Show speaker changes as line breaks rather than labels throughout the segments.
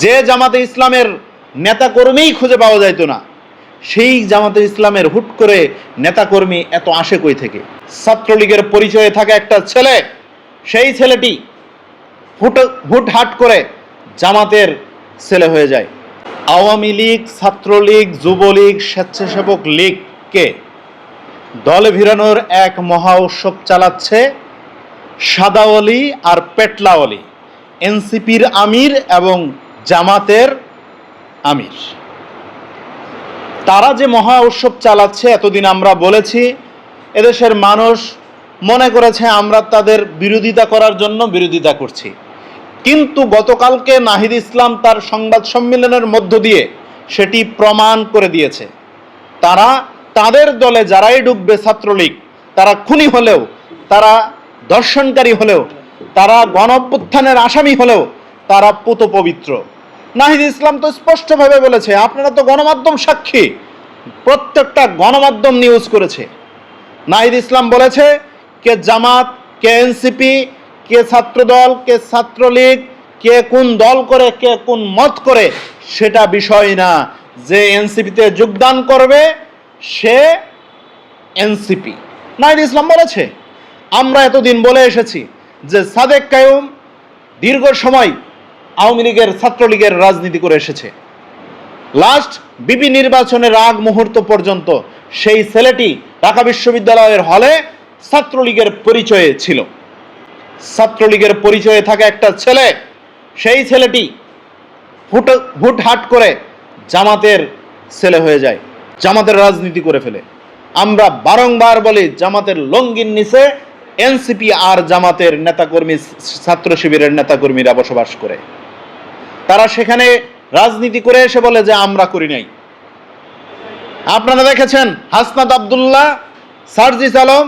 যে জামাতে ইসলামের নেতাকর্মীই খুঁজে পাওয়া যাইত না, সেই জামাতে ইসলামের হুট করে নেতাকর্মী এত আসে কই থেকে? ছাত্রলীগের পরিচয়ে থাকা একটা ছেলে, সেই ছেলেটি হুটহাট করে জামাতের ছেলে হয়ে যায়। আওয়ামী লীগ, ছাত্রলীগ, যুবলীগ, স্বেচ্ছাসেবক লীগকে দলে ভিড়ানোর এক মহা উৎসব চালাচ্ছে সাদাওয়ালি আর পেটলাওয়ালি, এনসিপির আমির এবং জামাতের আমির। তারা যে মহা উৎসব চালাচ্ছে, এতদিন আমরা বলেছি, এদেশের মানুষ মনে করেছে আমরা তাদের বিরোধিতা করার জন্য বিরোধিতা করছি। কিন্তু গতকালকে নাহিদ ইসলাম তার সংবাদ সম্মেলনের মধ্য দিয়ে সেটি প্রমাণ করে দিয়েছে। তারা তাদের দলে যারাই ঢুকবে, ছাত্রলীগ, তারা খুনি হলেও, তারা দর্শনকারী হলেও, তারা গণঅভ্যুত্থানের আসামি হলেও তারা পুত পবিত্র। নাহিদ ইসলাম তো স্পষ্টভাবে বলেছে, আপনারা তো গণমাধ্যম সাক্ষী, প্রত্যেকটা গণমাধ্যম নিউজ করেছে। নাহিদ ইসলাম বলেছে কে জামাত, কে এনসিপি, কে ছাত্রদল, কে ছাত্রলীগ, কে কোন দল করে, কে কোন মত করে, সেটা বিষয় না। যে এনসিপিতে যোগদান করবে সে এনসিপি। নাহিদ ইসলাম বলেছে। আমরা এতদিন বলে এসেছি যে সাদেক কায়ুম দীর্ঘ সময় আওয়ামী লীগের, ছাত্রলীগের রাজনীতি করে এসেছে। লাস্ট বিপি নির্বাচনের আগ মুহূর্ত পর্যন্ত সেই ছেলেটি ঢাকা বিশ্ববিদ্যালয়ের হলে ছাত্রলীগের পরিচয়ে ছিল। ছাত্রলীগের পরিচয়ে থাকা একটা ছেলে, সেই ছেলেটি হুটহাট করে জামাতের ছেলে হয়ে যায়, জামাতের রাজনীতি করে ফেলে। আমরা বারংবার বলি, জামাতের লঙ্গির নিচে এনসিপি আর জামাতের নেতাকর্মী, ছাত্র শিবিরের নেতাকর্মীরা বসবাস করে। তারা সেখানে রাজনীতি করে এসে বলে যে আমরা করি নাই। আপনারা দেখেছেন হাসনাত আব্দুল্লাহ, সার্জিস আলম,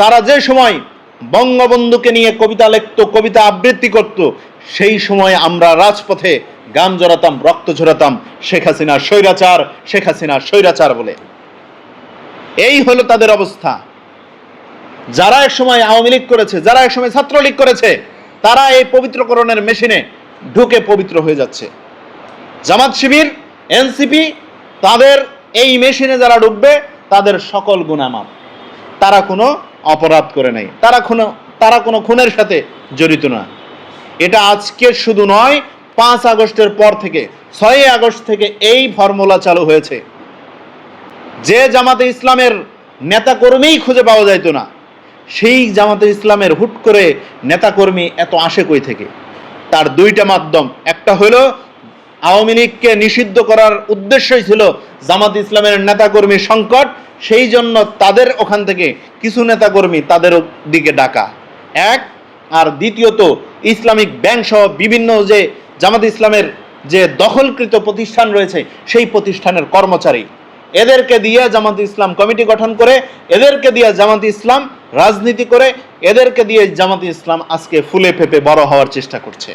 তারা যে সময় বঙ্গবন্ধুকে নিয়ে কবিতা লিখত, কবিতা আবৃত্তি করত, সেই সময় আমরা রাজপথে গান জড়াতাম, রক্ত ঝরাতাম, শেখ হাসিনা স্বৈরাচার, শেখ হাসিনা স্বৈরাচার বলে। এই হলো তাদের অবস্থা। যারা এক সময় আওয়ামী লীগ করেছে, যারা এক সময় ছাত্রলীগ করেছে, তারা এই পবিত্রকরণের মেশিনে ঢুকে পবিত্র হয়ে যাচ্ছে। জামাত শিবির, এনসিপি, তাদের এই মেশিনে যারা ঢুকবে তাদের সকল গুনাহ মাফ। তারা কোনো অপরাধ করে নাই, তারা কোনো খুনের সাথে জড়িত না। এটা আজকে শুধু নয়, 5 আগস্টের পর থেকে, 6 আগস্ট থেকে এই ফর্মুলা চালু হয়েছে। যে জামাতে ইসলামের নেতাকর্মীই খুঁজে পাওয়া যাইত না, সেই জামাতে ইসলামের হুট করে নেতাকর্মী এত আসে কই থেকে? তার দুইটা মাধ্যম। একটা হলো আওয়ামী লীগকে নিষিদ্ধ করার উদ্দেশ্যই ছিল জামাত ইসলামের নেতাকর্মী সংকট, সেই জন্য তাদের ওখান থেকে কিছু নেতাকর্মী তাদের দিকে ডাকা এক। আর দ্বিতীয়ত, ইসলামিক ব্যাংক সহ বিভিন্ন যে জামাত ইসলামের যে দখলকৃত প্রতিষ্ঠান রয়েছে, সেই প্রতিষ্ঠানের কর্মচারী, এদেরকে দিয়ে জামাত ইসলাম কমিটি গঠন করে, এদেরকে দিয়ে জামাত ইসলাম রাজনীতি করে, এদেরকে দিয়ে জামাত ইসলাম আজকে ফুলে ফেপে বড় হওয়ার চেষ্টা করছে।